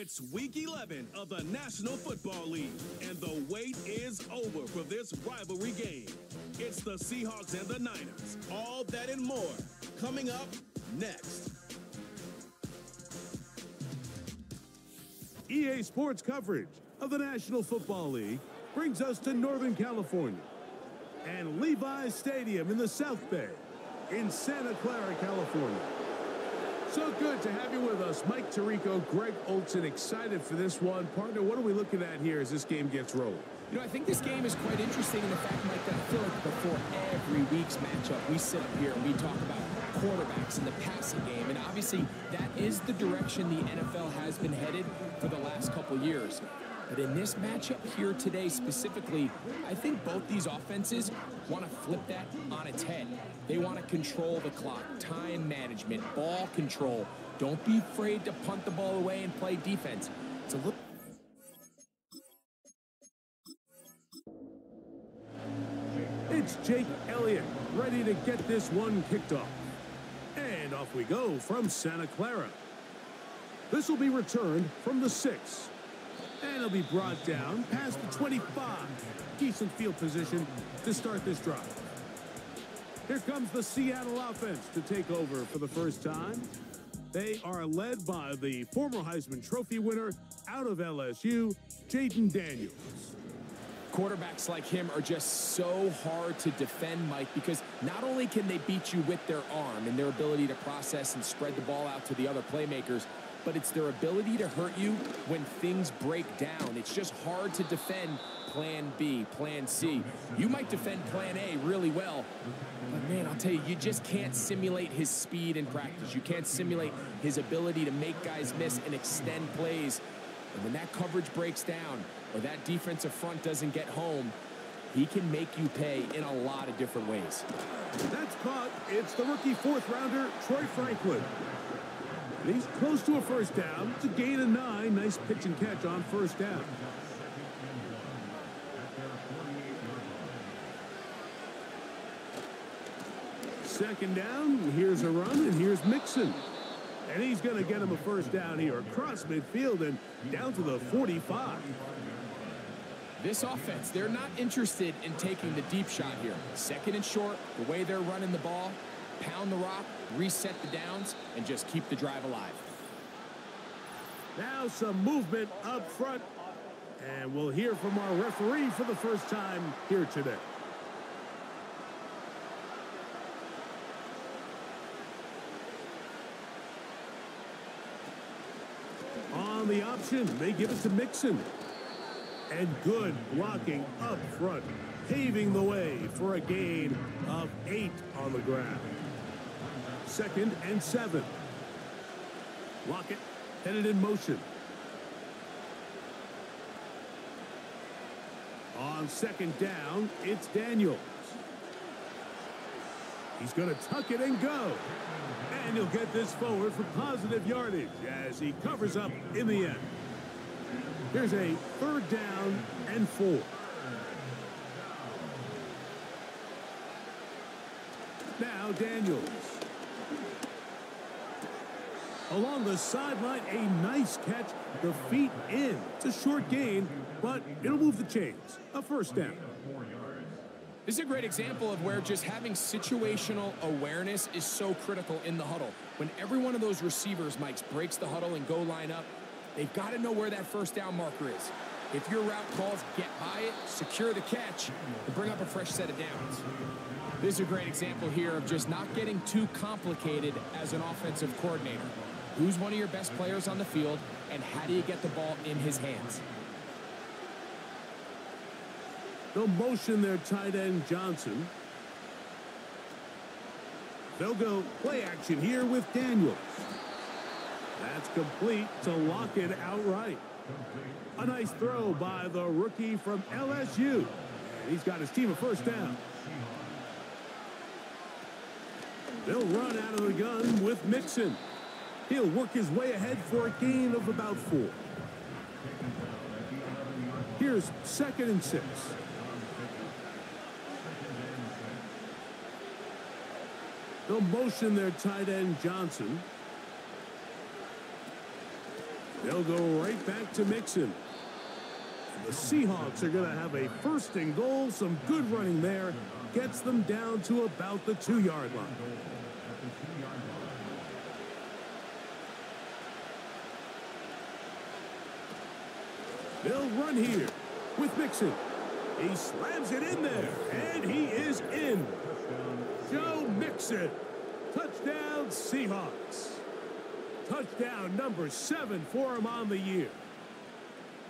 It's Week 11 of the National Football League, and the wait is over for this rivalry game. It's the Seahawks and the Niners. All that and more coming up next. EA Sports coverage of the National Football League brings us to Northern California and Levi's Stadium in the South Bay in Santa Clara, California. So good to have you with us. Mike Tirico, Greg Olson, excited for this one. Partner, what are we looking at here as this game gets rolling? You know, I think this game is quite interesting in the fact, Mike, that I feel like before every week's matchup, we sit up here and we talk about quarterbacks in the passing game. And obviously, that is the direction the NFL has been headed for the last couple years. But in this matchup here today specifically, I think both these offenses want to flip that on its head. They want to control the clock, time management, ball control. Don't be afraid to punt the ball away and play defense. It's a little... It's Jake Elliott ready to get this one kicked off. And off we go from Santa Clara. This will be returned from the 6. And it'll be brought down past the 25. Decent field position to start this drive. Here comes the Seattle offense to take over for the first time. They are led by the former Heisman Trophy winner out of LSU, Jaden Daniels. Quarterbacks like him are just so hard to defend, Mike, because not only can they beat you with their arm and their ability to process and spread the ball out to the other playmakers, but it's their ability to hurt you when things break down. It's just hard to defend plan B, plan C. You might defend plan A really well, but man, I'll tell you, you just can't simulate his speed in practice. You can't simulate his ability to make guys miss and extend plays. And when that coverage breaks down or that defensive front doesn't get home, he can make you pay in a lot of different ways. That's caught. It's the rookie fourth-rounder, Troy Franklin. He's close to a first down. It's a gain of 9. Nice pitch and catch on first down. Second down. Here's a run, and here's Mixon. And he's going to get him a first down here across midfield and down to the 45. This offense, they're not interested in taking the deep shot here. Second and short, the way they're running the ball, pound the rock, reset the downs, and just keep the drive alive. Now some movement up front, and we'll hear from our referee for the first time here today. On the option, they give it to Mixon. And good blocking up front, paving the way for a gain of 8 on the ground. Second and 7. Lockett headed in motion. On second down, it's Daniels. He's going to tuck it and go. And he'll get this forward for positive yardage as he covers up in the end. Here's a third down and 4. Now Daniels. Along the sideline, a nice catch. The feet in. It's a short gain, but it'll move the chains. A first down. This is a great example of where just having situational awareness is so critical in the huddle. When every one of those receivers, Mike, breaks the huddle and go line up, they've got to know where that first down marker is. If your route calls, get by it, secure the catch, and bring up a fresh set of downs. This is a great example here of just not getting too complicated as an offensive coordinator. Who's one of your best players on the field, and how do you get the ball in his hands? They'll motion their tight end, Johnson. They'll go play action here with Daniels. That's complete to Lockett outright. A nice throw by the rookie from LSU. And he's got his team a first down. They'll run out of the gun with Mixon. He'll work his way ahead for a gain of about 4. Here's second and 6. They'll motion their tight end, Johnson. They'll go right back to Mixon. The Seahawks are going to have a 1st and goal. Some good running there. Gets them down to about the 2-yard line. They'll run here with Mixon. He slams it in there, and he is in. Joe Mixon. Touchdown, Seahawks. Touchdown number 7 for him on the year.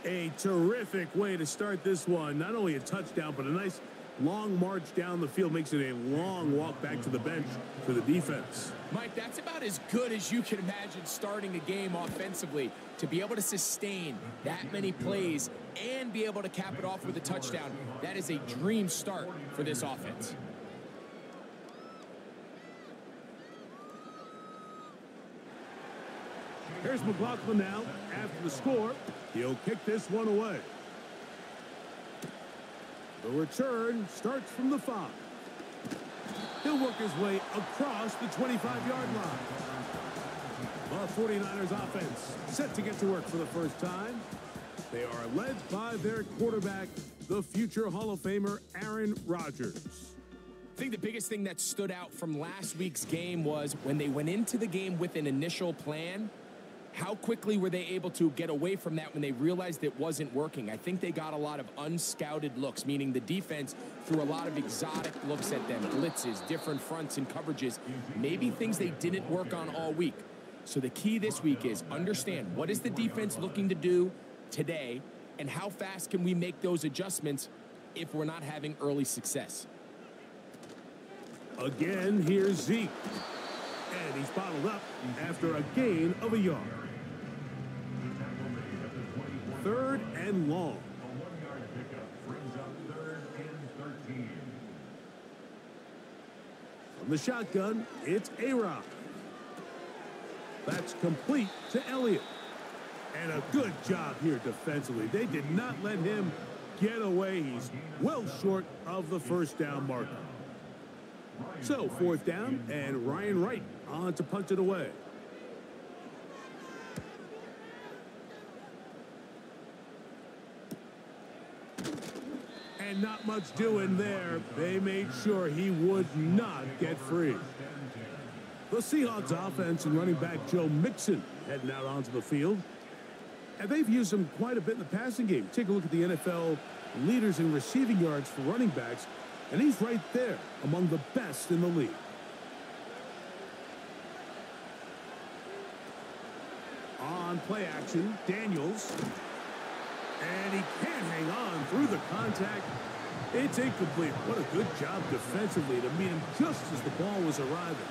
A terrific way to start this one. Not only a touchdown, but a nice long march down the field. Makes it a long walk back to the bench for the defense. Mike, that's about as good as you can imagine starting a game offensively. To be able to sustain that many plays and be able to cap it off with a touchdown, that is a dream start for this offense. Here's McLaughlin now. After the score, he'll kick this one away. The return starts from the 5. He'll work his way across the 25-yard line. The 49ers offense set to get to work for the first time. They are led by their quarterback, the future Hall of Famer, Aaron Rodgers. I think the biggest thing that stood out from last week's game was when they went into the game with an initial plan, how quickly were they able to get away from that when they realized it wasn't working? I think they got a lot of unscouted looks, meaning the defense threw a lot of exotic looks at them, blitzes, different fronts and coverages, maybe things they didn't work on all week. So the key this week is understand what is the defense looking to do today and how fast can we make those adjustments if we're not having early success. Again, here's Zeke. And he's bottled up after a gain of a yard. 3rd and long. From the shotgun, it's A-Rod. That's complete to Elliott. And a good job here defensively. They did not let him get away. He's well short of the 1st down marker. So 4th down, and Ryan Wright on to punt it away. And not much doing there. They made sure he would not get free. The Seahawks offense and running back Joe Mixon heading out onto the field. And they've used him quite a bit in the passing game. Take a look at the NFL leaders in receiving yards for running backs, and he's right there among the best in the league. On play action, Daniels. And he can't hang on through the contact. It's incomplete. What a good job defensively to meet him just as the ball was arriving.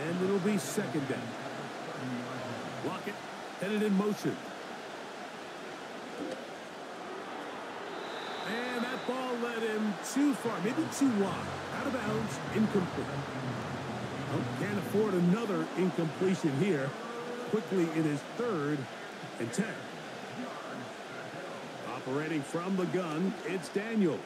And it'll be 2nd down. Lockett headed in motion. And that ball led him too far, maybe too wide. Out of bounds, incomplete. Oh, can't afford another incompletion here. Quickly in his 3rd and 10. Operating from the gun, it's Daniels.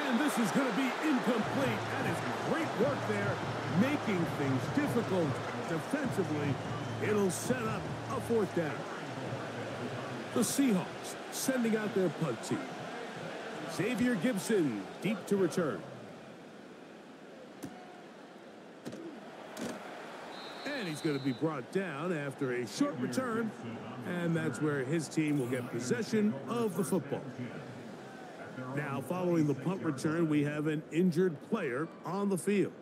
And this is going to be incomplete. That is great work there, making things difficult defensively. It'll set up a 4th down. The Seahawks sending out their punt team. Xavier Gibson deep to return. And he's going to be brought down after a short return. And that's where his team will get possession of the football. Now, following the punt return, we have an injured player on the field.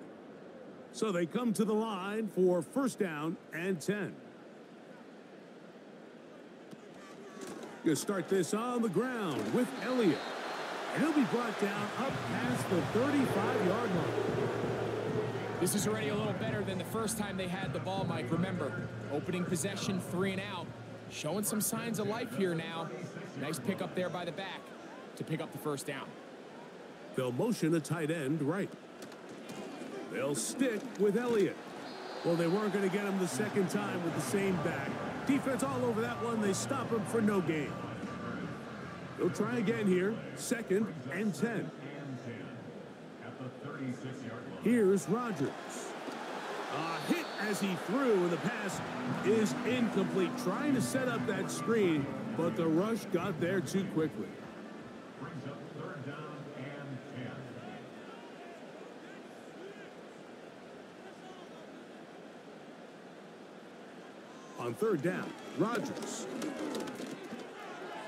So they come to the line for 1st down and 10. Going to start this on the ground with Elliott. And he'll be brought down up past the 35-yard line. This is already a little better than the first time they had the ball, Mike. Remember, opening possession, 3 and out. Showing some signs of life here now. Nice pick up there by the back to pick up the 1st down. They'll motion a tight end right. They'll stick with Elliott. Well, they weren't going to get him the 2nd time with the same back. Defense all over that one. They stop him for no gain. They'll try again here. 2nd and 10. Here's Rodgers. Hit as he threw, and the pass is incomplete. Trying to set up that screen, but the rush got there too quickly. Brings up third down and 10. On third down, Rodgers.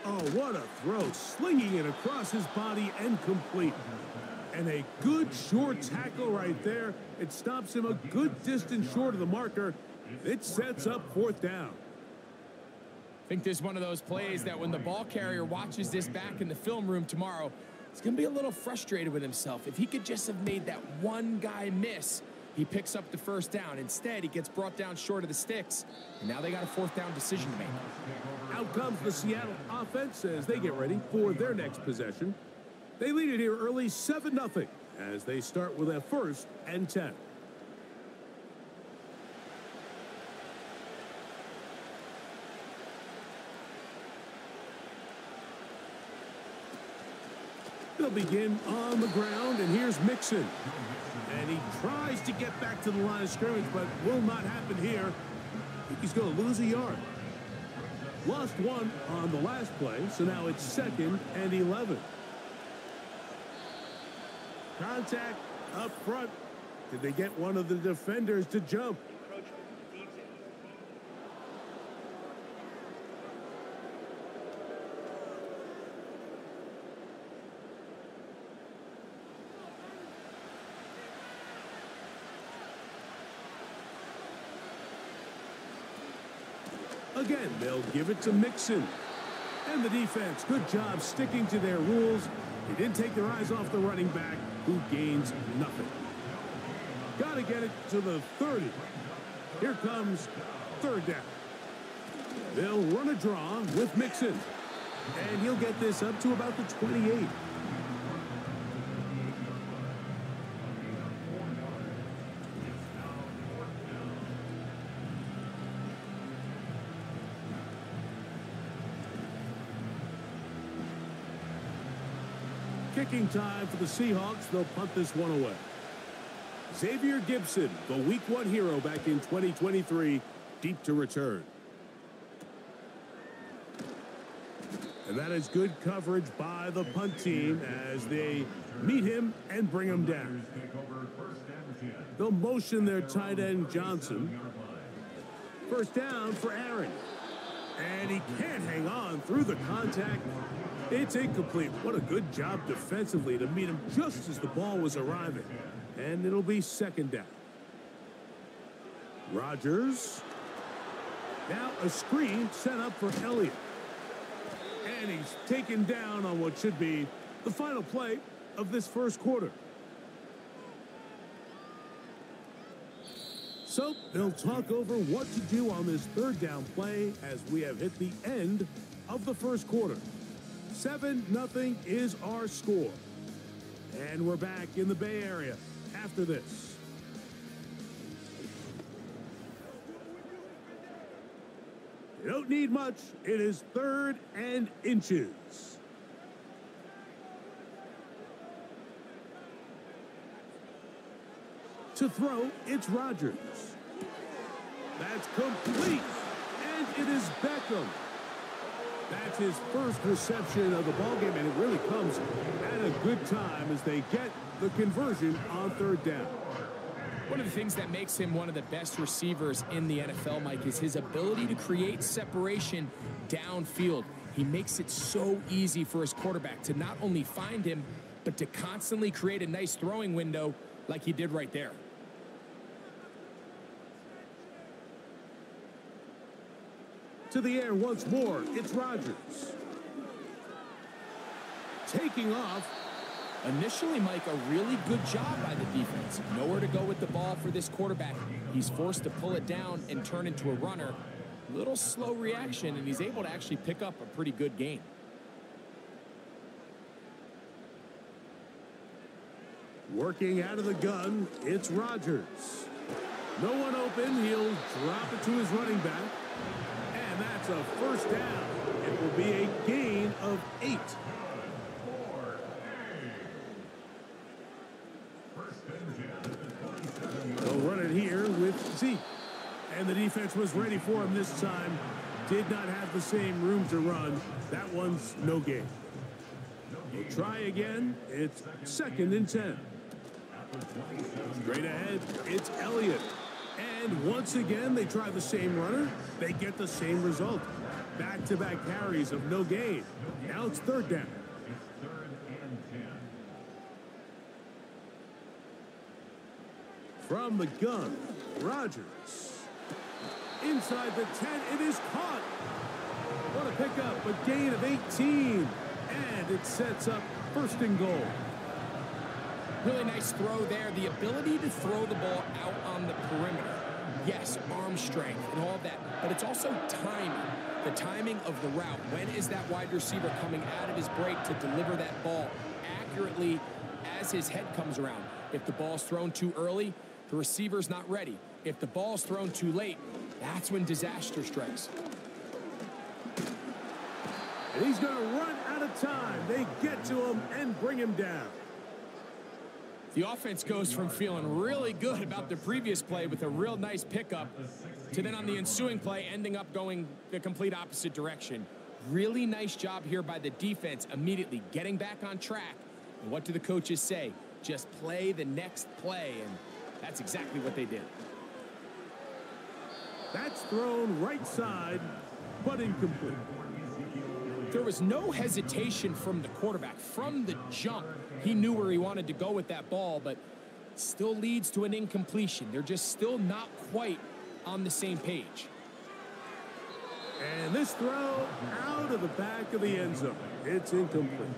Oh, what a throw. Slinging it across his body and complete. And a good short tackle right there. It stops him a good distance short of the marker. It sets up fourth down. I think this is one of those plays that when the ball carrier watches this back in the film room tomorrow, he's going to be a little frustrated with himself. If he could just have made that one guy miss, he picks up the first down. Instead, he gets brought down short of the sticks, and now they got a fourth down decision to make. Out comes the Seattle offense as they get ready for their next possession. They lead it here early 7-0 as they start with a 1st and 10. They'll begin on the ground, and here's Mixon. And he tries to get back to the line of scrimmage, but will not happen here. I think he's going to lose a yard. Lost one on the last play, so now it's 2nd and 11. Contact up front. Did they get one of the defenders to jump? Again, they'll give it to Mixon. And the defense, good job sticking to their rules. They didn't take their eyes off the running back, who gains nothing. Got to get it to the 30. Here comes third down. They'll run a draw with Mixon. And he'll get this up to about the 28. Kicking time for the Seahawks. They'll punt this one away. Xavier Gibson, the Week 1 hero back in 2023, deep to return. And that is good coverage by the punt team as they meet him and bring him down. They'll motion their tight end Johnson. First down for Aaron. And he can't hang on through the contact. It's incomplete. What a good job defensively to meet him just as the ball was arriving. And it'll be 2nd down. Rodgers. Now a screen set up for Elliott. And he's taken down on what should be the final play of this first quarter. So they'll talk over what to do on this third down play as we have hit the end of the first quarter. 7-0 is our score. And we're back in the Bay Area after this. You don't need much. It is 3rd and inches. To throw, it's Rodgers. That's complete. And it is Beckham. That's his first reception of the ballgame, and it really comes at a good time as they get the conversion on third down. One of the things that makes him one of the best receivers in the NFL, Mike, is his ability to create separation downfield. He makes it so easy for his quarterback to not only find him, but to constantly create a nice throwing window like he did right there. To the air once more, it's Rodgers. Taking off. Initially, Mike, a really good job by the defense. Nowhere to go with the ball for this quarterback. He's forced to pull it down and turn into a runner. Little slow reaction, and he's able to actually pick up a pretty good gain. Working out of the gun, it's Rodgers. No one open. He'll drop it to his running back. And that's a first down. It will be a gain of 8. They'll run it here with with Zeke. And the defense was ready for him this time. Did not have the same room to run. That one's no gain. We'll try again. It's 2nd and 10. Straight ahead, it's Elliott. And once again, they try the same runner. They get the same result. Back-to-back carries of no gain. Now it's 3rd down. From the gun, Rodgers. Inside the 10, it is caught. What a pickup, a gain of 18. And it sets up 1st and goal. Really nice throw there. The ability to throw the ball out on the perimeter. Yes, arm strength and all of that, but it's also timing. The timing of the route. When is that wide receiver coming out of his break to deliver that ball accurately as his head comes around? If the ball's thrown too early, the receiver's not ready. If the ball's thrown too late, that's when disaster strikes. And he's going to run out of time. They get to him and bring him down. The offense goes from feeling really good about the previous play with a real nice pickup to then on the ensuing play ending up going the complete opposite direction. Really nice job here by the defense immediately getting back on track. And what do the coaches say? Just play the next play, and that's exactly what they did. That's thrown right side, but incomplete. There was no hesitation from the quarterback. From the jump, he knew where he wanted to go with that ball, but still leads to an incompletion. They're just still not quite on the same page. And this throw out of the back of the end zone. It's incomplete.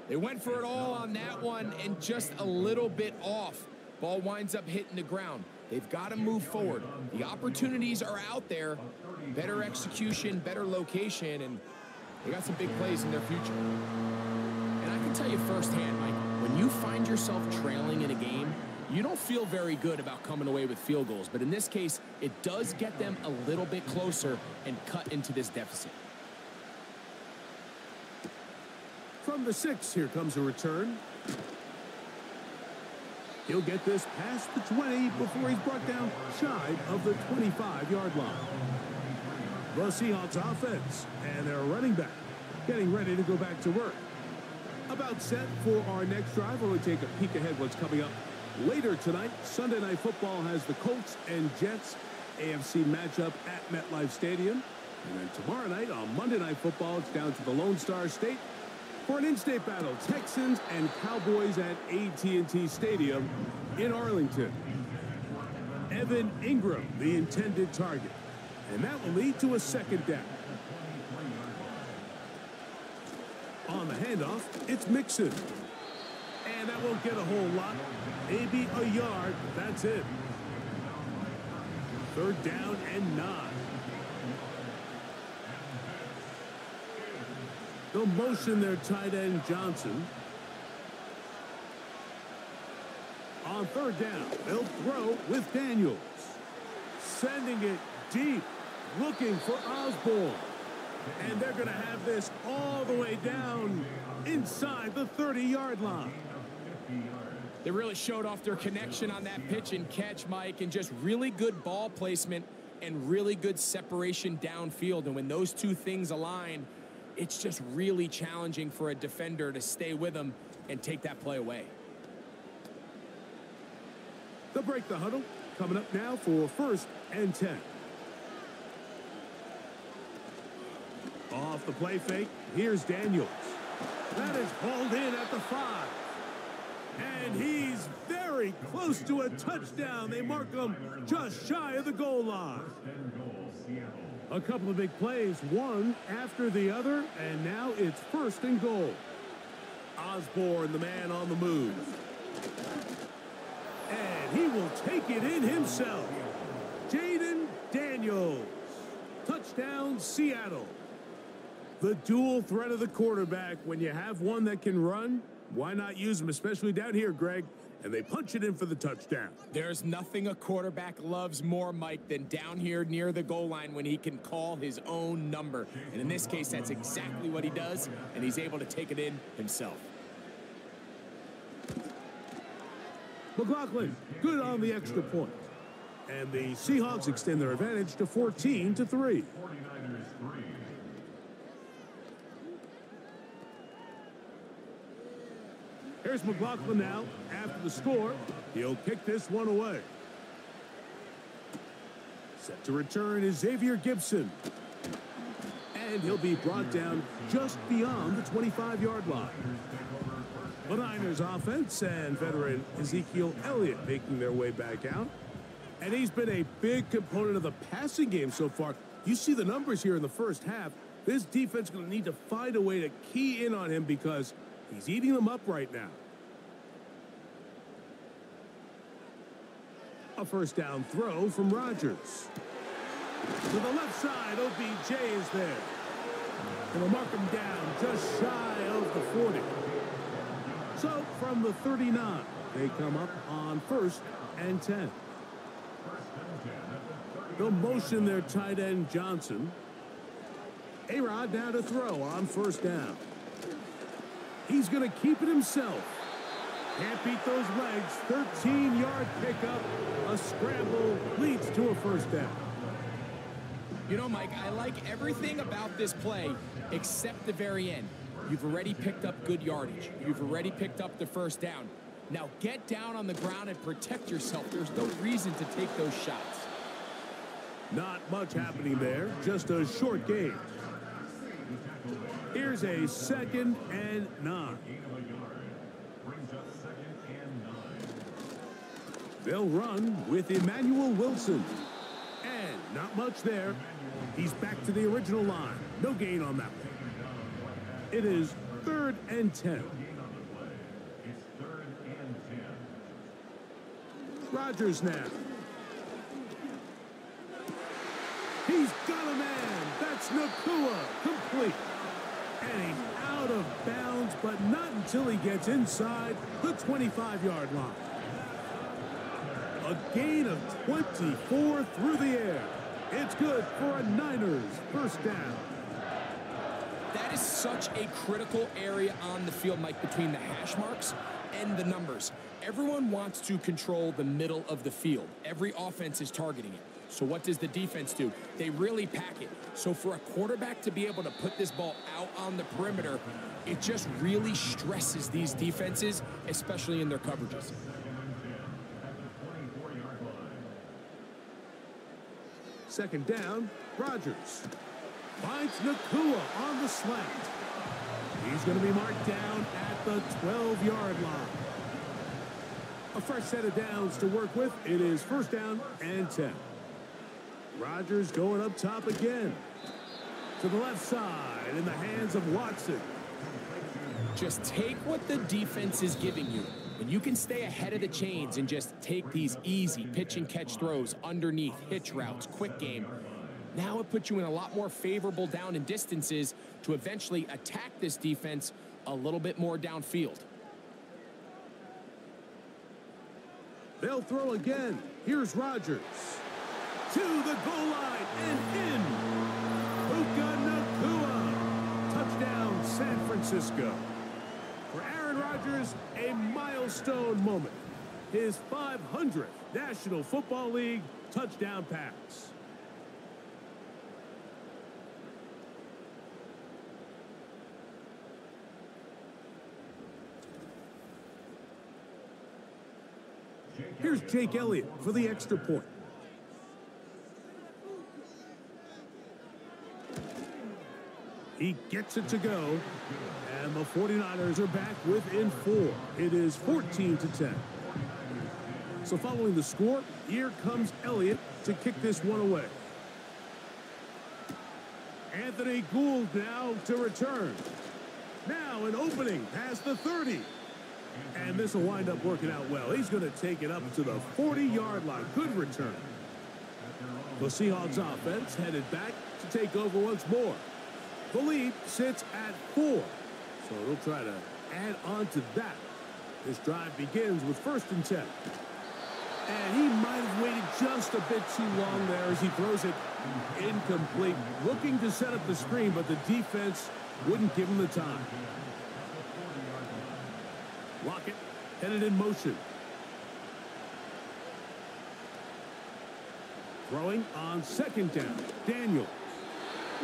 They went for it all on that one and just a little bit off. Ball winds up hitting the ground. They've got to move forward. The opportunities are out there. Better execution, better location, and they got some big plays in their future. And I can tell you firsthand, Mike, when you find yourself trailing in a game, you don't feel very good about coming away with field goals. But in this case, it does get them a little bit closer and cut into this deficit. From the 6, here comes a return. He'll get this past the 20 before he's brought down shy of the 25-yard line. The Seahawks offense and their running back getting ready to go back to work. About set for our next drive. We'll take a peek ahead what's coming up later tonight. Sunday Night Football has the Colts and Jets AFC matchup at MetLife Stadium. And then tomorrow night on Monday Night Football, it's down to the Lone Star State for an in-state battle. Texans and Cowboys at AT&T Stadium in Arlington. Evan Ingram, the intended target. And that will lead to a 2nd down. On the handoff, it's Mixon. And that won't get a whole lot. Maybe a yard. That's it. 3rd down and 9. They'll motion their tight end Johnson. On 3rd down, they'll throw with Daniels. Sending it deep. Looking for Osborne. And they're going to have this all the way down inside the 30-yard line. They really showed off their connection on that pitch and catch, Mike, and just really good ball placement and really good separation downfield. And when those two things align, it's just really challenging for a defender to stay with them and take that play away. They'll break the huddle. Coming up now for 1st and 10. Off the play fake, here's Daniels. That is hauled in at the 5. And he's very close to a touchdown. They mark him just shy of the goal line. A couple of big plays, one after the other, and now it's 1st and goal. Osborne, the man on the move. And he will take it in himself. Jaden Daniels. Touchdown, Seattle. The dual threat of the quarterback. When you have one that can run, why not use him, especially down here, Greg? And they punch it in for the touchdown. There's nothing a quarterback loves more, Mike, than down here near the goal line when he can call his own number. And in this case, that's exactly what he does, and he's able to take it in himself. McLaughlin, good on the extra point. And the Seahawks extend their advantage to 14-3. 49ers 3. Here's McLaughlin now. After the score, he'll kick this one away. Set to return is Xavier Gibson. And he'll be brought down just beyond the 25-yard line. The Niners offense and veteran Ezekiel Elliott making their way back out. And he's been a big component of the passing game so far. You see the numbers here in the first half. This defense is going to need to find a way to key in on him because he's eating them up right now. A first down throw from Rodgers. To the left side, OBJ is there. And they'll mark him down just shy of the 40. So from the 39, they come up on 1st and 10. They'll motion their tight end Johnson. A-Rod now to throw on 1st down. He's going to keep it himself. Can't beat those legs. 13-yard pickup. A scramble leads to a 1st down. You know, Mike, I like everything about this play except the very end. You've already picked up good yardage. You've already picked up the 1st down. Now get down on the ground and protect yourself. There's no reason to take those shots. Not much happening there. Just a short game. Here's a 2nd and 9. They'll run with Emmanuel Wilson. And not much there. He's back to the original line. No gain on that one. It is 3rd and 10. It's 3rd and 10. Rodgers now. He's got a man. That's Nakua. Complete. And he's out of bounds, but not until he gets inside the 25-yard line. A gain of 24 through the air. It's good for a Niners 1st down. That is such a critical area on the field, Mike, between the hash marks and the numbers. Everyone wants to control the middle of the field. Every offense is targeting it. So what does the defense do? They really pack it. So for a quarterback to be able to put this ball out on the perimeter, it just really stresses these defenses, especially in their coverages. 2nd down, Rodgers. Finds Nakua on the slant. He's going to be marked down at the 12-yard line. A fresh set of downs to work with. It is 1st down and 10. Rodgers going up top again. To the left side in the hands of Watson. Just take what the defense is giving you. When you can stay ahead of the chains and just take these easy pitch and catch throws underneath, hitch routes, quick game, now it puts you in a lot more favorable down and distances to eventually attack this defense a little bit more downfield. They'll throw again. Here's Rodgers. To the goal line and in. Puka Nakua. Touchdown, San Francisco. For Aaron Rodgers, a milestone moment. His 500th National Football League touchdown pass. Here's Jake Elliott for the extra point. He gets it to go. And the 49ers are back within 4. It is 14-10. So following the score, here comes Elliott to kick this one away. Anthony Gould now to return. Now an opening past the 30. And this will wind up working out well. He's going to take it up to the 40-yard line. Good return. The Seahawks offense headed back to take over once more. The lead sits at 4. So they'll try to add on to that. This drive begins with 1st and 10. And he might have waited just a bit too long there as he throws it incomplete. Looking to set up the screen, but the defense wouldn't give him the time. Lockett headed in motion. Throwing on second down. Daniel.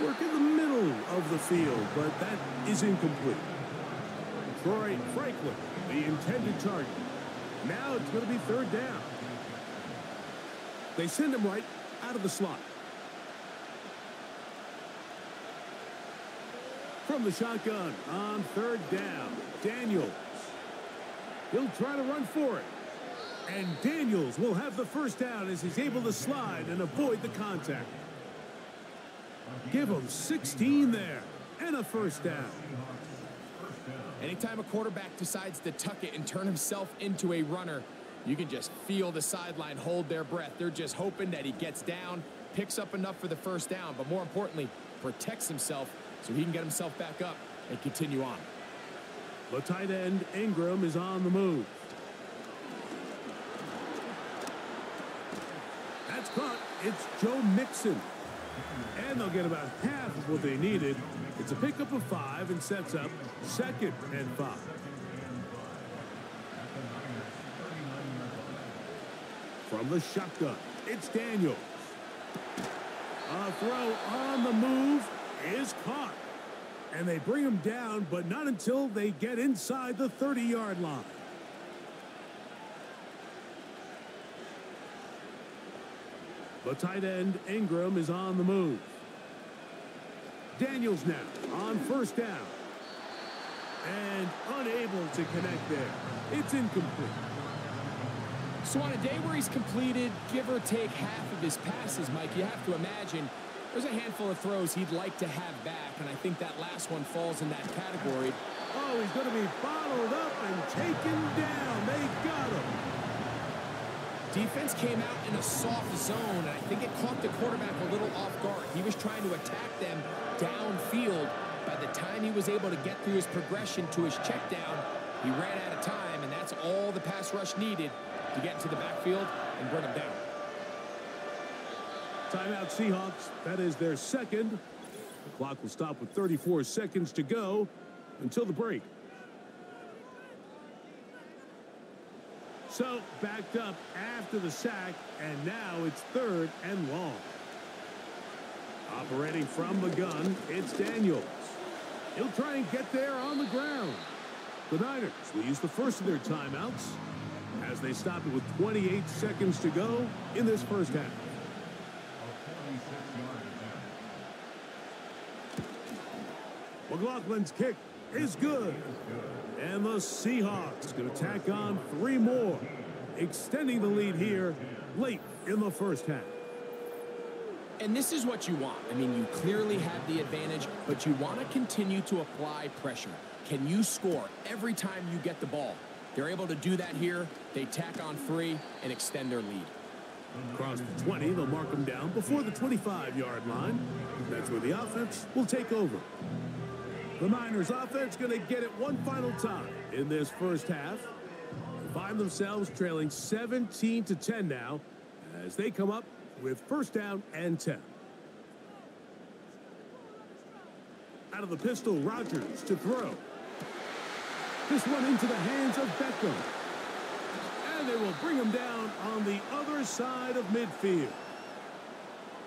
Work in the middle of the field, but that is incomplete. Troy Franklin, the intended target. Now it's going to be third down. They send him right out of the slot. From the shotgun on third down, Daniels. He'll try to run for it. And Daniels will have the first down as he's able to slide and avoid the contact. Give him 16 there and a first down. Anytime a quarterback decides to tuck it and turn himself into a runner, you can just feel the sideline hold their breath. They're just hoping that he gets down, picks up enough for the first down, but more importantly, protects himself so he can get himself back up and continue on. The tight end, Ingram, is on the move. That's caught. It's Joe Mixon. And they'll get about half of what they needed. It's a pickup of 5 and sets up 2nd and 5. From the shotgun, it's Daniels. A throw on the move is caught. And they bring him down, but not until they get inside the 30-yard line. The tight end, Ingram, is on the move. Daniels now on first down. And unable to connect there. It's incomplete. So on a day where he's completed, give or take half of his passes, Mike, you have to imagine there's a handful of throws he'd like to have back, and I think that last one falls in that category. Oh, he's going to be bottled up and taken down. They got him. Defense came out in a soft zone, and I think it caught the quarterback a little off guard. He was trying to attack them downfield. By the time he was able to get through his progression to his check down, he ran out of time, and that's all the pass rush needed to get into the backfield and bring him down. Timeout Seahawks. That is their second. The clock will stop with 34 seconds to go until the break. So backed up after the sack, and now it's 3rd and long. Operating from the gun, it's Daniels. He'll try and get there on the ground. The Niners will use the first of their timeouts as they stop it with 28 seconds to go in this first half. McLaughlin's kick is good. And the Seahawks going to tack on 3 more, extending the lead here late in the first half. And this is what you want. I mean, you clearly have the advantage, but you want to continue to apply pressure. Can you score every time you get the ball? They're able to do that here. They tack on 3 and extend their lead. Across the 20, they'll mark them down before the 25-yard line. That's where the offense will take over. The Niners offense going to get it one final time in this first half. They find themselves trailing 17-10 now as they come up with first down and 10. Out of the pistol, Rodgers to throw. This one into the hands of Beckham. And they will bring him down on the other side of midfield.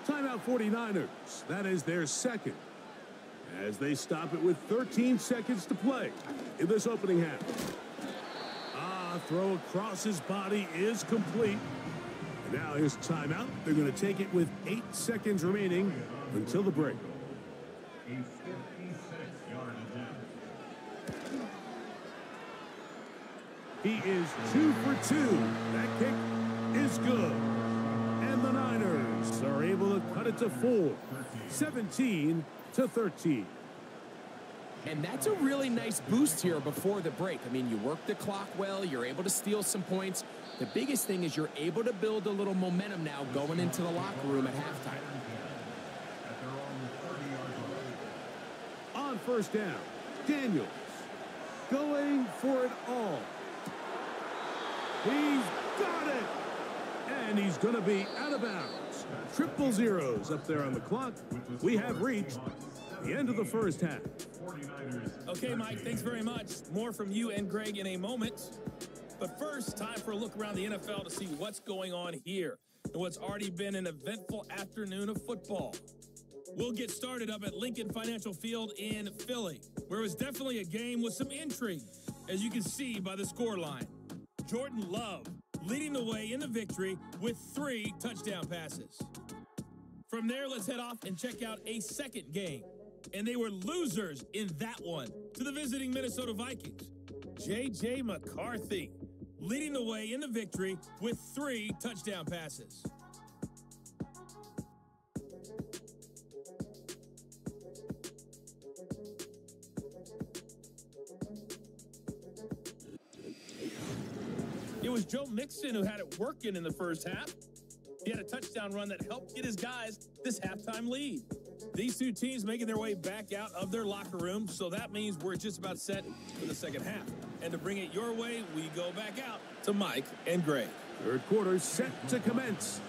Timeout 49ers. That is their second, as they stop it with 13 seconds to play in this opening half. Throw across his body is complete. And now here's timeout. They're going to take it with 8 seconds remaining until the break. He is 2 for 2. That kick is good. And the Niners are able to cut it to 4. 17-13. And that's a really nice boost here before the break. I mean, you work the clock well. You're able to steal some points. The biggest thing is you're able to build a little momentum now going into the locker room at halftime. On first down, Daniels going for it all. He's got it. And he's going to be out of bounds. Triple zeros up there on the clock. We have reached the end of the first half. Okay, Mike, thanks very much. More from you and Greg in a moment. But first, time for a look around the NFL to see what's going on here. in what's already been an eventful afternoon of football. We'll get started up at Lincoln Financial Field in Philly, where it was definitely a game with some intrigue, as you can see by the scoreline. Jordan Love leading the way in the victory with 3 touchdown passes. From there, let's head off and check out a second game. And they were losers in that one to the visiting Minnesota Vikings. J.J. McCarthy leading the way in the victory with 3 touchdown passes. It was Joe Mixon who had it working in the first half. He had a touchdown run that helped get his guys this halftime lead. These two teams making their way back out of their locker room, so that means we're just about set for the second half. And to bring it your way, we go back out to Mike and Greg. Third quarter set to commence.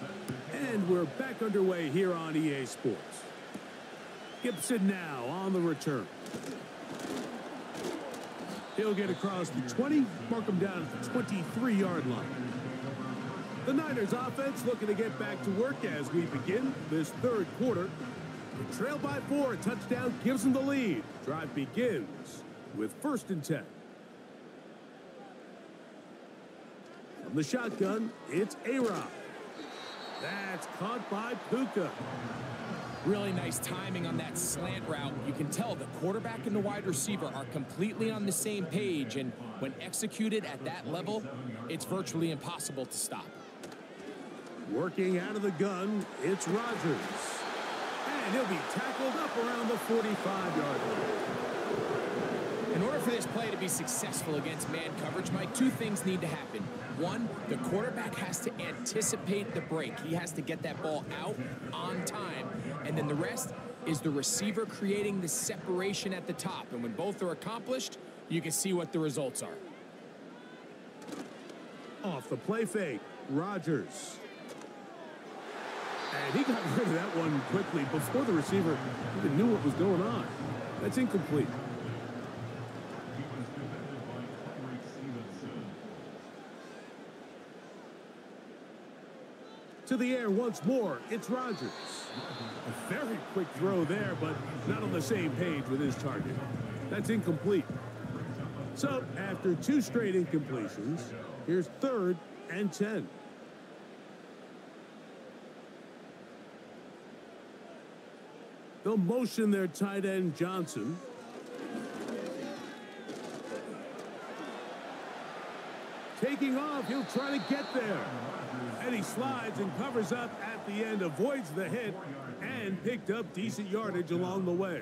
And we're back underway here on EA Sports. Gibson now on the return. He'll get across the 20, mark him down at the 23-yard line. The Niners offense looking to get back to work as we begin this third quarter. They trail by 4, a touchdown gives them the lead. Drive begins with 1st and 10. From the shotgun, it's A-Rod. That's caught by Puka. Really nice timing on that slant route. You can tell the quarterback and the wide receiver are completely on the same page, and when executed at that level, it's virtually impossible to stop. Working out of the gun, it's Rodgers. And he'll be tackled up around the 45-yard line. In order for this play to be successful against man coverage, Mike, 2 things need to happen. 1, the quarterback has to anticipate the break. He has to get that ball out on time. And then the rest is the receiver creating the separation at the top. And when both are accomplished, you can see what the results are. Off the play fake, Rodgers. And he got rid of that one quickly before the receiver even knew what was going on. That's incomplete. To the air once more, it's Rodgers. A very quick throw there, but not on the same page with his target. That's incomplete. So, after 2 straight incompletions, here's 3rd and 10. They'll motion their tight end, Johnson. Taking off, he'll try to get there. And he slides and covers up at the end, avoids the hit, and picked up decent yardage along the way.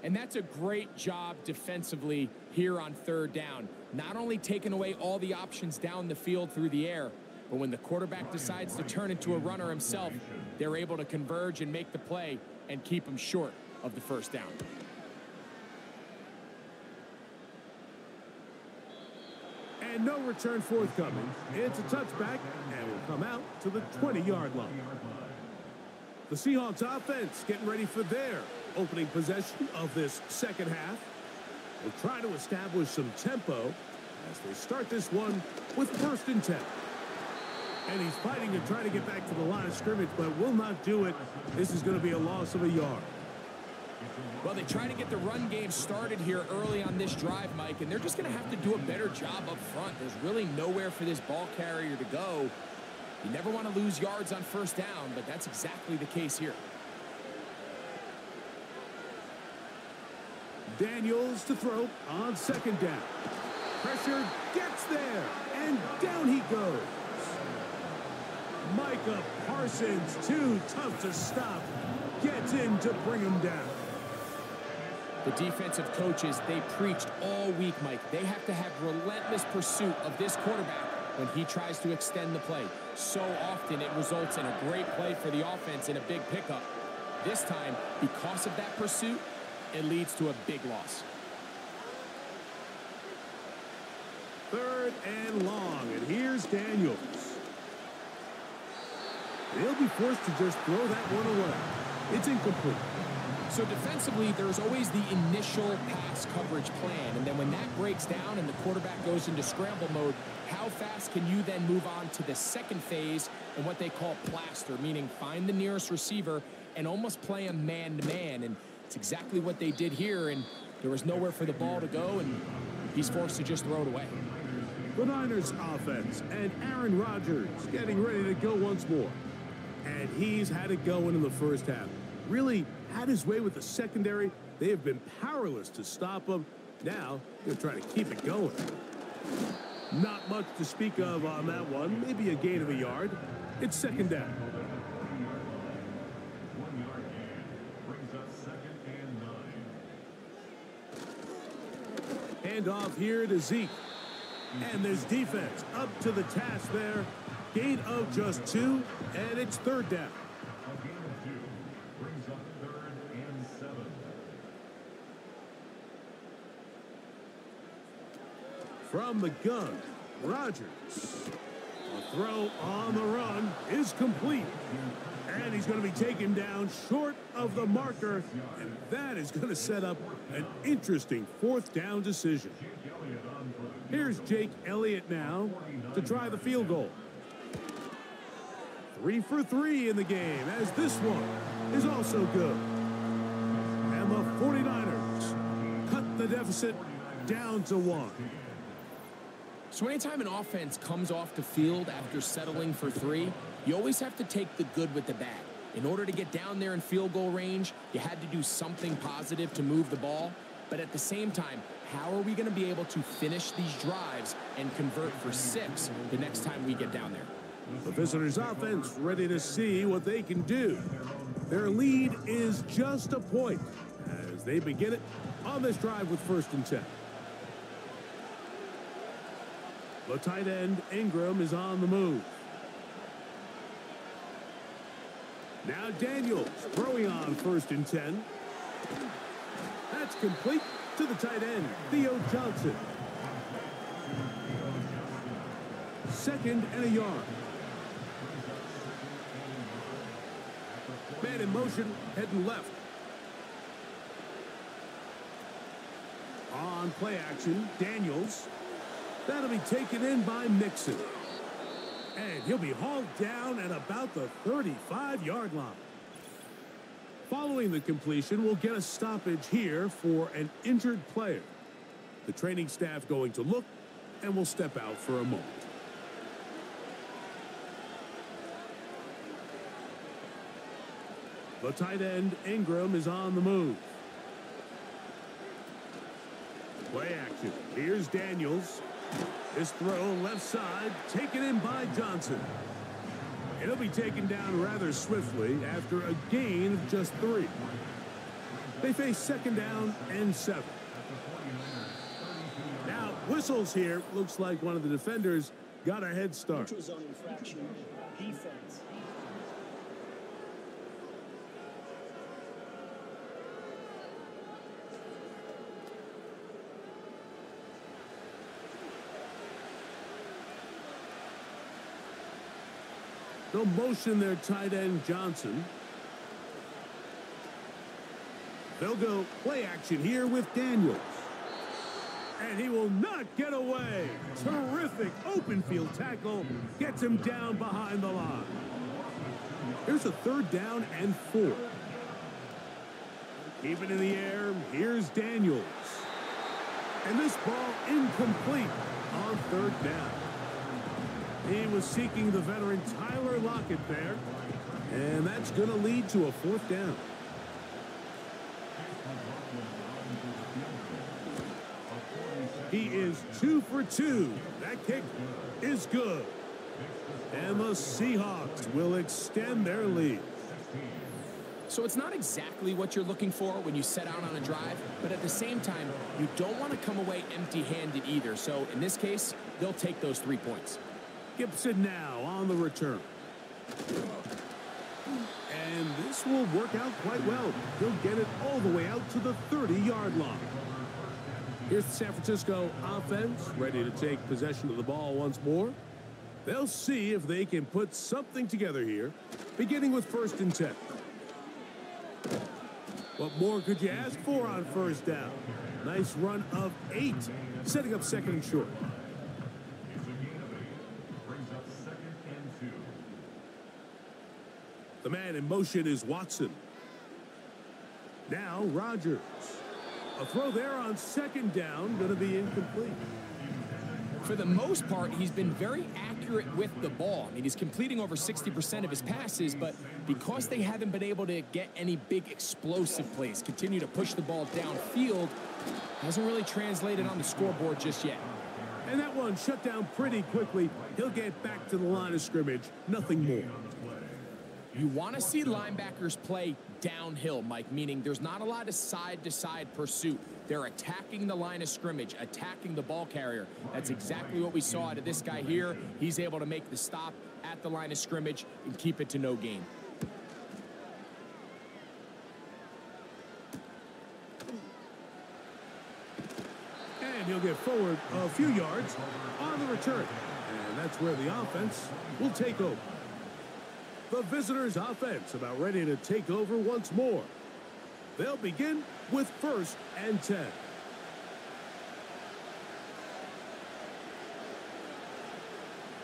And that's a great job defensively here on 3rd down. Not only taking away all the options down the field through the air, but when the quarterback decides to turn into a runner himself, they're able to converge and make the play and keep him short of the 1st down. And no return forthcoming. It's a touchback and will come out to the 20-yard line. The Seahawks offense getting ready for their opening possession of this second half. They'll try to establish some tempo as they start this one with 1st and 10. And he's fighting to try to get back to the line of scrimmage, but will not do it. This is going to be a loss of a yard. Well, they try to get the run game started here early on this drive, Mike, and they're just going to have to do a better job up front. There's really nowhere for this ball carrier to go. You never want to lose yards on 1st down, but that's exactly the case here. Daniels to throw on 2nd down. Pressure gets there, and down he goes. Micah Parsons, too tough to stop, gets in to bring him down. The defensive coaches, they preached all week, Mike. They have to have relentless pursuit of this quarterback when he tries to extend the play. So often it results in a great play for the offense and a big pickup. This time, because of that pursuit, it leads to a big loss. 3rd and long, and here's Daniels. He'll be forced to just throw that one away. It's incomplete. So defensively, there's always the initial pass coverage plan, and then when that breaks down and the quarterback goes into scramble mode, how fast can you then move on to the second phase and what they call plaster, meaning find the nearest receiver and almost play him man-to-man, and it's exactly what they did here, and there was nowhere for the ball to go, and he's forced to just throw it away. The Niners offense and Aaron Rodgers getting ready to go once more. And he's had it going in the first half. Really had his way with the secondary. They have been powerless to stop him. Now they're trying to keep it going. Not much to speak of on that one. Maybe a gain of a yard. It's second down. 1 yard gain brings us second and 9. Hand off here to Zeke. And there's defense up to the task there. Gain of just 2, and it's third down. A gain of 2 brings up 3rd and 7. From the gun, Rodgers. A throw on the run is complete. And he's going to be taken down short of the marker. And that is going to set up an interesting fourth down decision. Here's Jake Elliott now to try the field goal. 3 for 3 in the game, as this one is also good. And the 49ers cut the deficit down to 1. So anytime an offense comes off the field after settling for 3, you always have to take the good with the bad. In order to get down there in field goal range, you had to do something positive to move the ball. But at the same time, how are we going to be able to finish these drives and convert for 6 the next time we get down there? The visitors' offense ready to see what they can do. Their lead is just a point as they begin it on this drive with 1st and 10. The tight end, Ingram, is on the move. Now Daniels throwing on 1st and 10. That's complete to the tight end, Theo Johnson. 2nd and a yard. Man in motion, heading left. On play action, Daniels. That'll be taken in by Mixon. And he'll be hauled down at about the 35-yard line. Following the completion, we'll get a stoppage here for an injured player. The training staff going to look, and we'll step out for a moment. The tight end, Ingram, is on the move. Play action. Here's Daniels. This throw left side, taken in by Johnson. It'll be taken down rather swiftly after a gain of just 3. They face 2nd down and 7. Now, whistles here. Looks like one of the defenders got a head start. Neutral zone infraction, defense. They'll motion their tight end, Johnson. They'll go play action here with Daniels. And he will not get away. Terrific open field tackle. Gets him down behind the line. Here's a 3rd down and 4. Keep it in the air. Here's Daniels. And this ball incomplete on 3rd down. He was seeking the veteran Tyler Lockett there. And that's going to lead to a 4th down. He is 2 for 2. That kick is good. And the Seahawks will extend their lead. So it's not exactly what you're looking for when you set out on a drive, but at the same time, you don't want to come away empty-handed either. So in this case, they'll take those 3 points. Gibson now on the return. And this will work out quite well. He'll get it all the way out to the 30-yard line. Here's the San Francisco offense ready to take possession of the ball once more. They'll see if they can put something together here, beginning with 1st and 10. What more could you ask for on first down? Nice run of 8, setting up second and short. It's a gain of 8. Brings up 2nd and 2. The man in motion is Watson. Now Rodgers. A throw there on second down, going to be incomplete. For the most part, he's been very accurate with the ball. I mean, he's completing over 60% of his passes, but because they haven't been able to get any big explosive plays, continue to push the ball downfield, hasn't really translated on the scoreboard just yet. And that one shut down pretty quickly. He'll get back to the line of scrimmage, nothing more. You want to see linebackers play downhill, Mike, meaning there's not a lot of side-to-side pursuit. They're attacking the line of scrimmage, attacking the ball carrier. That's exactly what we saw out of this guy here. He's able to make the stop at the line of scrimmage and keep it to no gain. And he'll get forward a few yards on the return. And that's where the offense will take over. The visitors' offense about ready to take over once more. They'll begin with 1st and 10.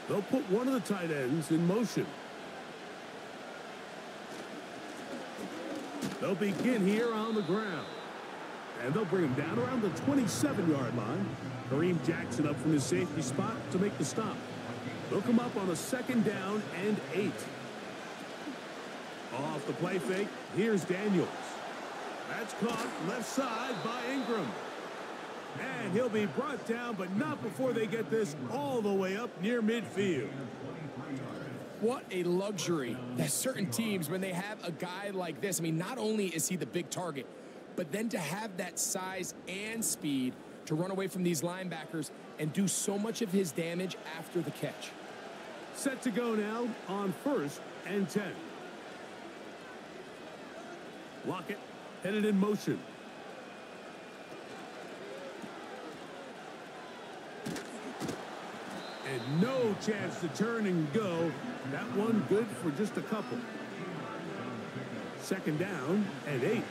They'll put one of the tight ends in motion. They'll begin here on the ground. And they'll bring him down around the 27-yard line. Kareem Jackson up from his safety spot to make the stop. They'll come up on a 2nd down and 8. Off the play fake, here's Daniels. That's caught left side by Ingram. And he'll be brought down, but not before they get this all the way up near midfield. What a luxury that certain teams, when they have a guy like this, I mean, not only is he the big target, but then to have that size and speed to run away from these linebackers and do so much of his damage after the catch. Set to go now on 1st and 10. Lockett headed in motion. And no chance to turn and go. That one good for just a couple. 2nd down and 8.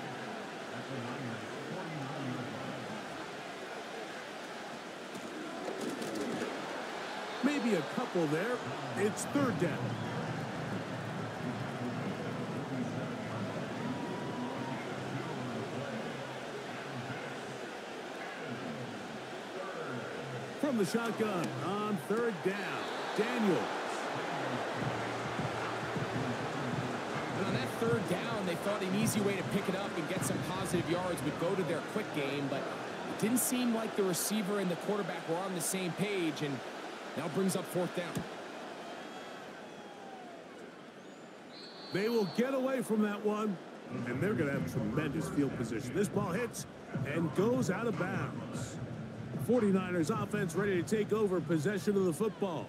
Maybe a couple there. It's 3rd down. From the shotgun on 3rd down, Daniels. And on that 3rd down, they thought an easy way to pick it up and get some positive yards would go to their quick game, but it didn't seem like the receiver and the quarterback were on the same page, and now brings up 4th down. They will get away from that one, and they're going to have tremendous field position. This ball hits and goes out of bounds. 49ers offense ready to take over possession of the football.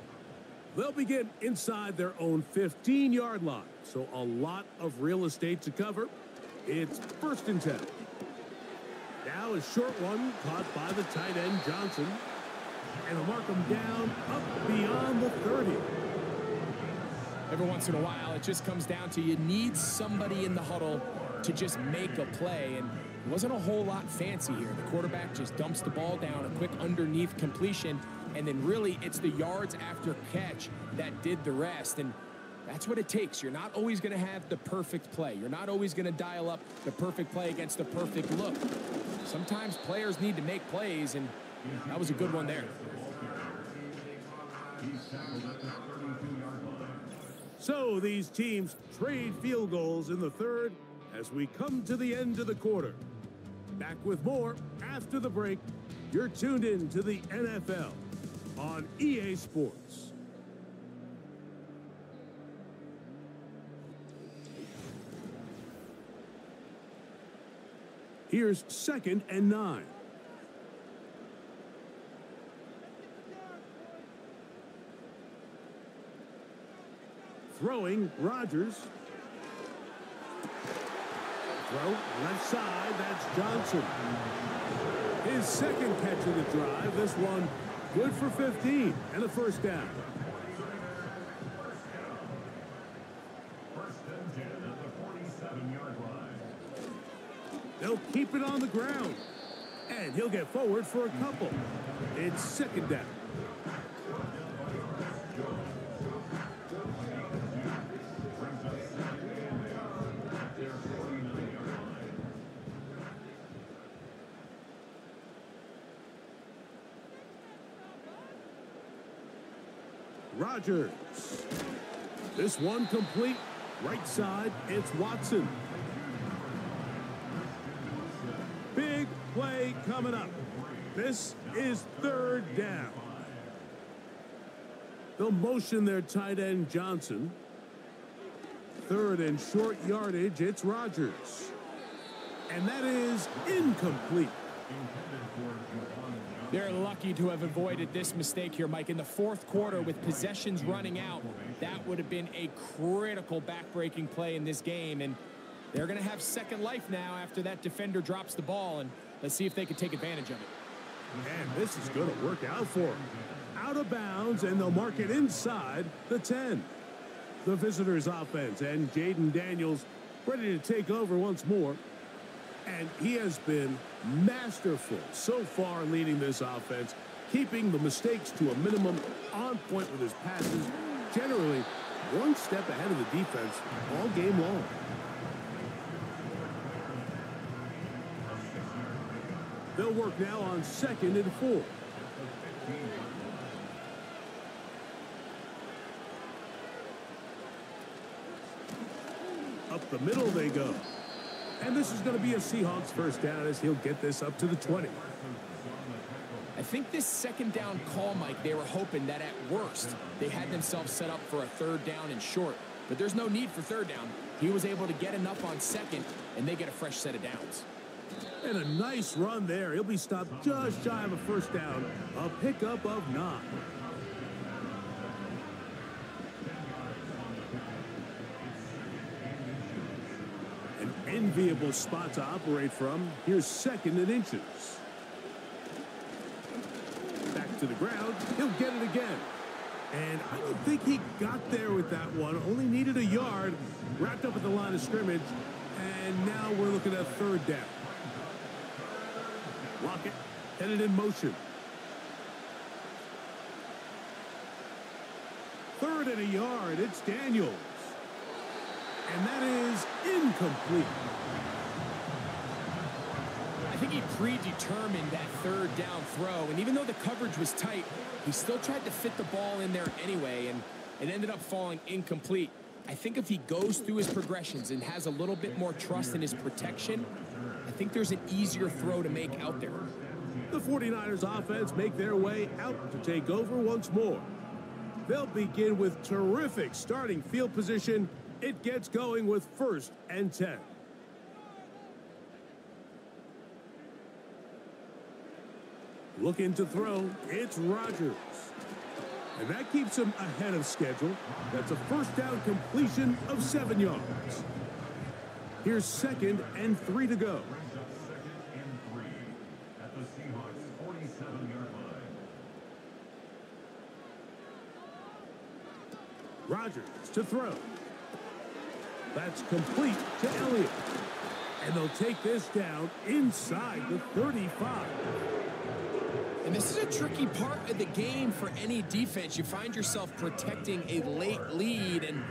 They'll begin inside their own 15-yard line, so a lot of real estate to cover. It's 1st and 10. Now a short one caught by the tight end Johnson, and they'll mark him down up beyond the 30. Every once in a while, it just comes down to you need somebody in the huddle to just make a play, and it wasn't a whole lot fancy here. The quarterback just dumps the ball down, a quick underneath completion, and then really it's the yards after catch that did the rest, and that's what it takes. You're not always going to have the perfect play. You're not always going to dial up the perfect play against the perfect look. Sometimes players need to make plays, and that was a good one there. So these teams trade field goals in the 3rd as we come to the end of the quarter. Back with more after the break. You're tuned in to the NFL on EA Sports. Here's 2nd and 9. Throwing, Rodgers. Throw, left side, that's Johnson. His 2nd catch of the drive, this one good for 15 and a 1st down. 1st and 10 at the 47-yard line. They'll keep it on the ground. And he'll get forward for a couple. It's second down. Rodgers. This one complete. Right side, it's Watson. Big play coming up. This is third down. They'll motion their tight end Johnson. Third and short yardage, it's Rodgers. And that is incomplete. They're lucky to have avoided this mistake here, Mike. In the fourth quarter, with possessions running out, that would have been a critical backbreaking play in this game. And they're going to have second life now after that defender drops the ball. And let's see if they can take advantage of it. And this is going to work out for them. Out of bounds, and they'll mark it inside the 10. The visitors' offense, and Jaden Daniels ready to take over once more. And he has been masterful so far in leading this offense, keeping the mistakes to a minimum, on point with his passes, generally one step ahead of the defense all game long. They'll work now on 2nd and 4. Up the middle they go. And this is going to be a Seahawks first down as he'll get this up to the 20. I think this second down call, Mike, they were hoping that at worst they had themselves set up for a third down and short. But there's no need for third down. He was able to get enough on second, and they get a fresh set of downs. And a nice run there. He'll be stopped just shy of a first down. A pickup of 9. An enviable spot to operate from. Here's 2nd and inches. Back to the ground. He'll get it again. And I don't think he got there with that one. Only needed a yard. Wrapped up at the line of scrimmage. And now we're looking at third down. Lockett headed in motion. Third and a yard. It's Daniels. And that is incomplete. I think he predetermined that third down throw, and even though the coverage was tight, he still tried to fit the ball in there anyway, and it ended up falling incomplete. I think if he goes through his progressions and has a little bit more trust in his protection, I think there's an easier throw to make out there. The 49ers offense make their way out to take over once more. They'll begin with terrific starting field position. It gets going with 1st and 10. Looking to throw, it's Rodgers. And that keeps him ahead of schedule. That's a first down completion of 7 yards. Here's 2nd and 3 to go. At the Seahawks 47-yard line. Rodgers to throw. That's complete to Elliott. And they'll take this down inside the 35. And this is a tricky part of the game for any defense. You find yourself protecting a late lead, and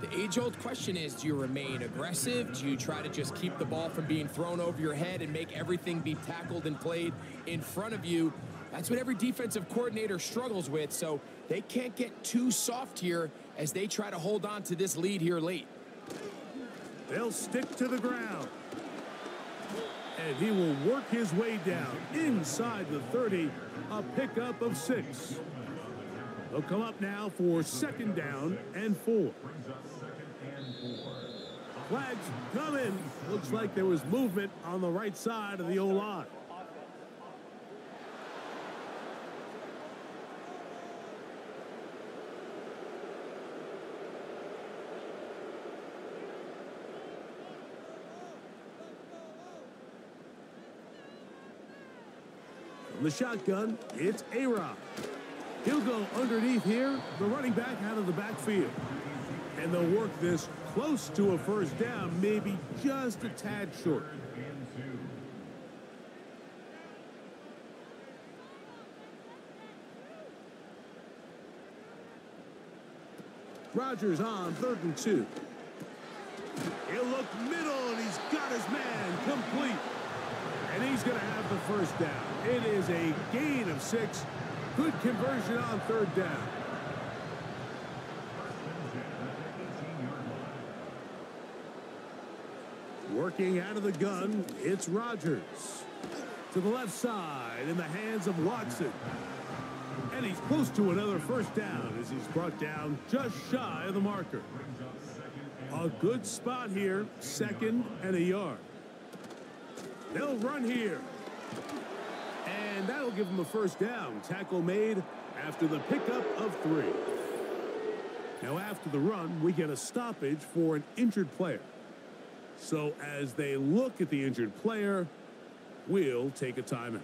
the age-old question is, do you remain aggressive? Do you try to just keep the ball from being thrown over your head and make everything be tackled and played in front of you? That's what every defensive coordinator struggles with, so they can't get too soft here as they try to hold on to this lead here late. They'll stick to the ground. And he will work his way down inside the 30, a pickup of 6. They'll come up now for 2nd down and 4. Flags come in. Looks like there was movement on the right side of the O-line. From the shotgun, it's A-Rod. He'll go underneath here, the running back out of the backfield. And they'll work this close to a first down, maybe just a tad short. Rodgers on 3rd and 2. He'll look middle, and he's got his man complete. And he's going to have the first down. It is a gain of 6. Good conversion on 3rd down. Working out of the gun, it's Rodgers. To the left side in the hands of Watson. And he's close to another first down as he's brought down just shy of the marker. A good spot here, 2nd and a yard. They'll run here. And that'll give them a first down. Tackle made after the pickup of 3. Now after the run, we get a stoppage for an injured player. So as they look at the injured player, we'll take a timeout.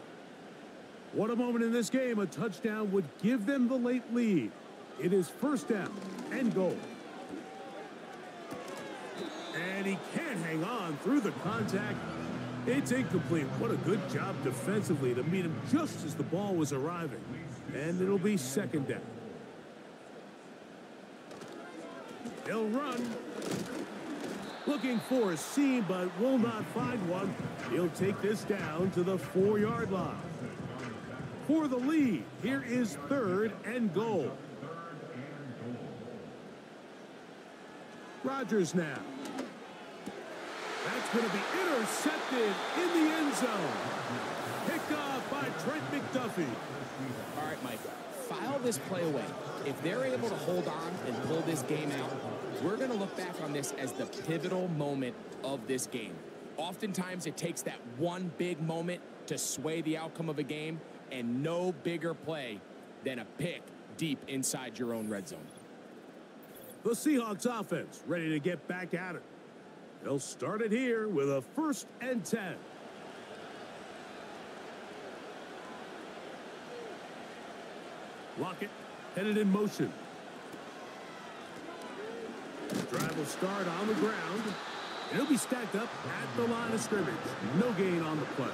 What a moment in this game. A touchdown would give them the late lead. It is first down and goal. And he can't hang on through the contact. It's incomplete. What a good job defensively to meet him just as the ball was arriving. And it'll be 2nd down. He'll run. Looking for a seam, but will not find one. He'll take this down to the 4-yard line. For the lead, here is 3rd and goal. Rodgers now. That's going to be intercepted in the end zone. Picked off by Trent McDuffie. All right, Mike, file this play away. If they're able to hold on and pull this game out, we're going to look back on this as the pivotal moment of this game. Oftentimes, it takes that one big moment to sway the outcome of a game, and no bigger play than a pick deep inside your own red zone. The Seahawks offense ready to get back at it. They'll start it here with a 1st and 10. Lockett headed in motion. Drive will start on the ground. It'll be stacked up at the line of scrimmage. No gain on the play.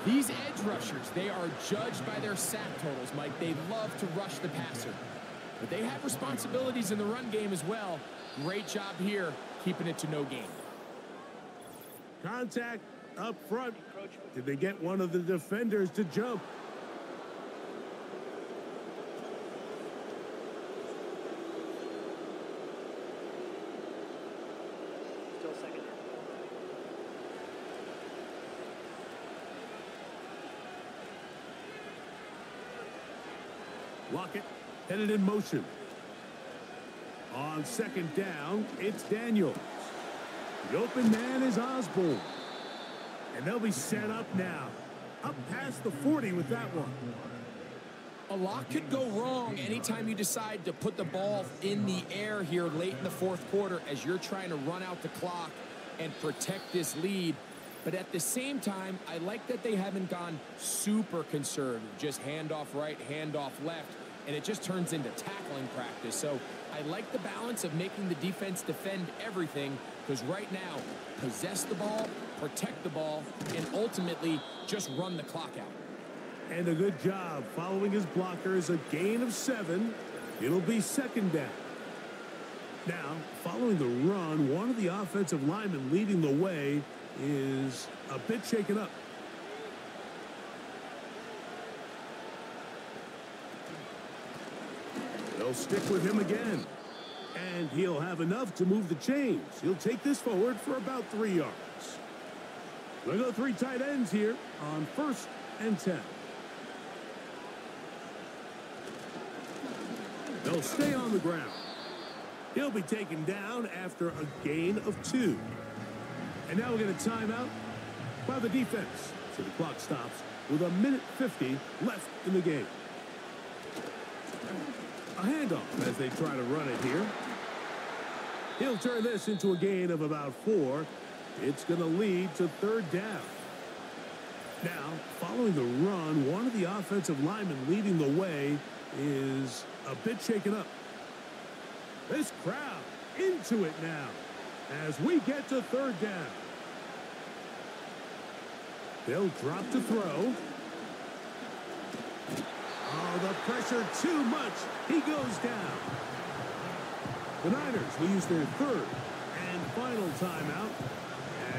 These edge rushers, they are judged by their sack totals, Mike. They love to rush the passer. But they have responsibilities in the run game as well. Great job here, keeping it to no gain. Contact up front. Did they get one of the defenders to jump? Still 2nd down. Lockett headed in motion. On 2nd down, it's Daniels. The open man is Osborne. And they'll be set up now. Up past the 40 with that one. A lot could go wrong anytime you decide to put the ball in the air here late in the 4th quarter as you're trying to run out the clock and protect this lead. But at the same time, I like that they haven't gone super conservative. Just handoff right, handoff left, and it just turns into tackling practice. So I like the balance of making the defense defend everything, because right now, possess the ball, protect the ball, and ultimately just run the clock out. And a good job following his blockers, a gain of 7. It'll be 2nd down. Now, following the run, one of the offensive linemen leading the way is a bit shaken up. They'll stick with him again. And he'll have enough to move the chains. He'll take this forward for about 3 yards. We'll go 3 tight ends here on 1st and 10. They'll stay on the ground. He'll be taken down after a gain of 2. And now we'll get a timeout by the defense. So the clock stops with 1:50 left in the game. A handoff as they try to run it here. He'll turn this into a gain of about 4. It's going to lead to 3rd down. Now, following the run, one of the offensive linemen leading the way is a bit shaken up. This crowd into it now as we get to 3rd down. They'll drop to throw. Oh, the pressure too much. He goes down. The Niners will use their third and final timeout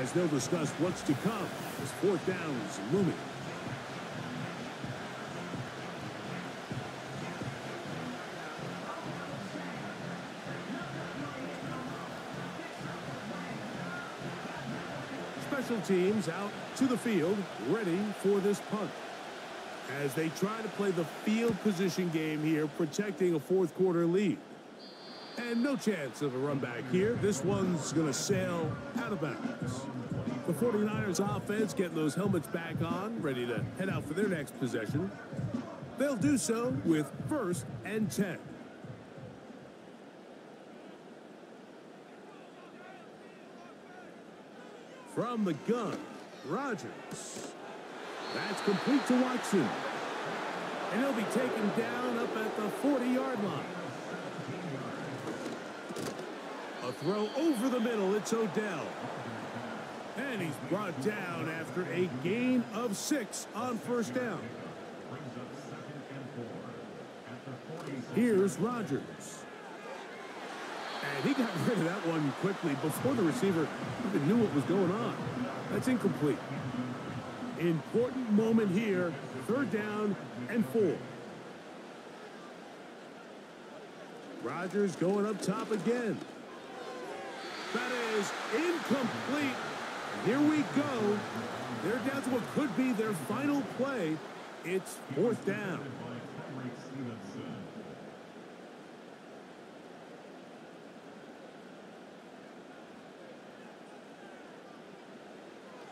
as they'll discuss what's to come as fourth down is looming. Special teams out to the field, ready for this punt. As they try to play the field position game here, protecting a fourth quarter lead. And no chance of a run back here. This one's going to sail out of bounds. The 49ers offense getting those helmets back on, ready to head out for their next possession. They'll do so with 1st and 10. From the gun, Rodgers. That's complete to Watson. And he'll be taken down up at the 40-yard line. A throw over the middle, it's Odell. And he's brought down after a gain of 6 on 1st down. Here's Rodgers. And he got rid of that one quickly before the receiver even knew what was going on. That's incomplete. Important moment here, 3rd down and 4. Rodgers going up top again. That is incomplete. Here we go. They're down to what could be their final play. It's 4th down.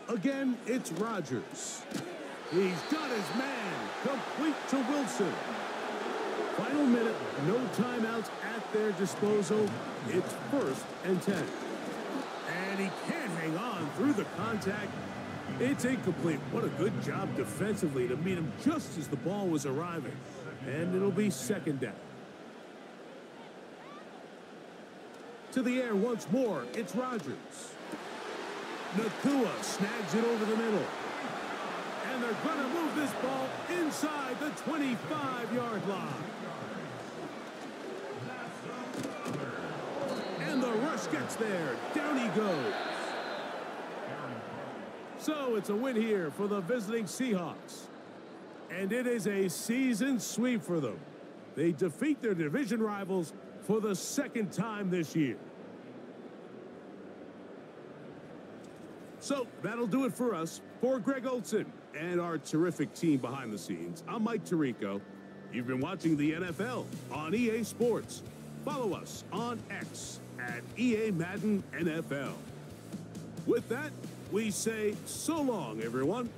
Again, it's Rodgers. He's got his man, complete to Wilson. Final minute, no timeouts at their disposal. It's 1st and 10. And he can't hang on through the contact. It's incomplete. What a good job defensively to meet him just as the ball was arriving. And it'll be 2nd down. To the air once more, it's Rodgers. Nakua snags it over the middle. And they're going to move this ball inside the 25-yard line. And the rush gets there. Down he goes. So it's a win here for the visiting Seahawks. And it is a season sweep for them. They defeat their division rivals for the 2nd time this year. So that'll do it for us. For Greg Olson and our terrific team behind the scenes, I'm Mike Tirico. You've been watching the NFL on EA Sports. Follow us on X at EA Madden NFL. With that, we say so long, everyone.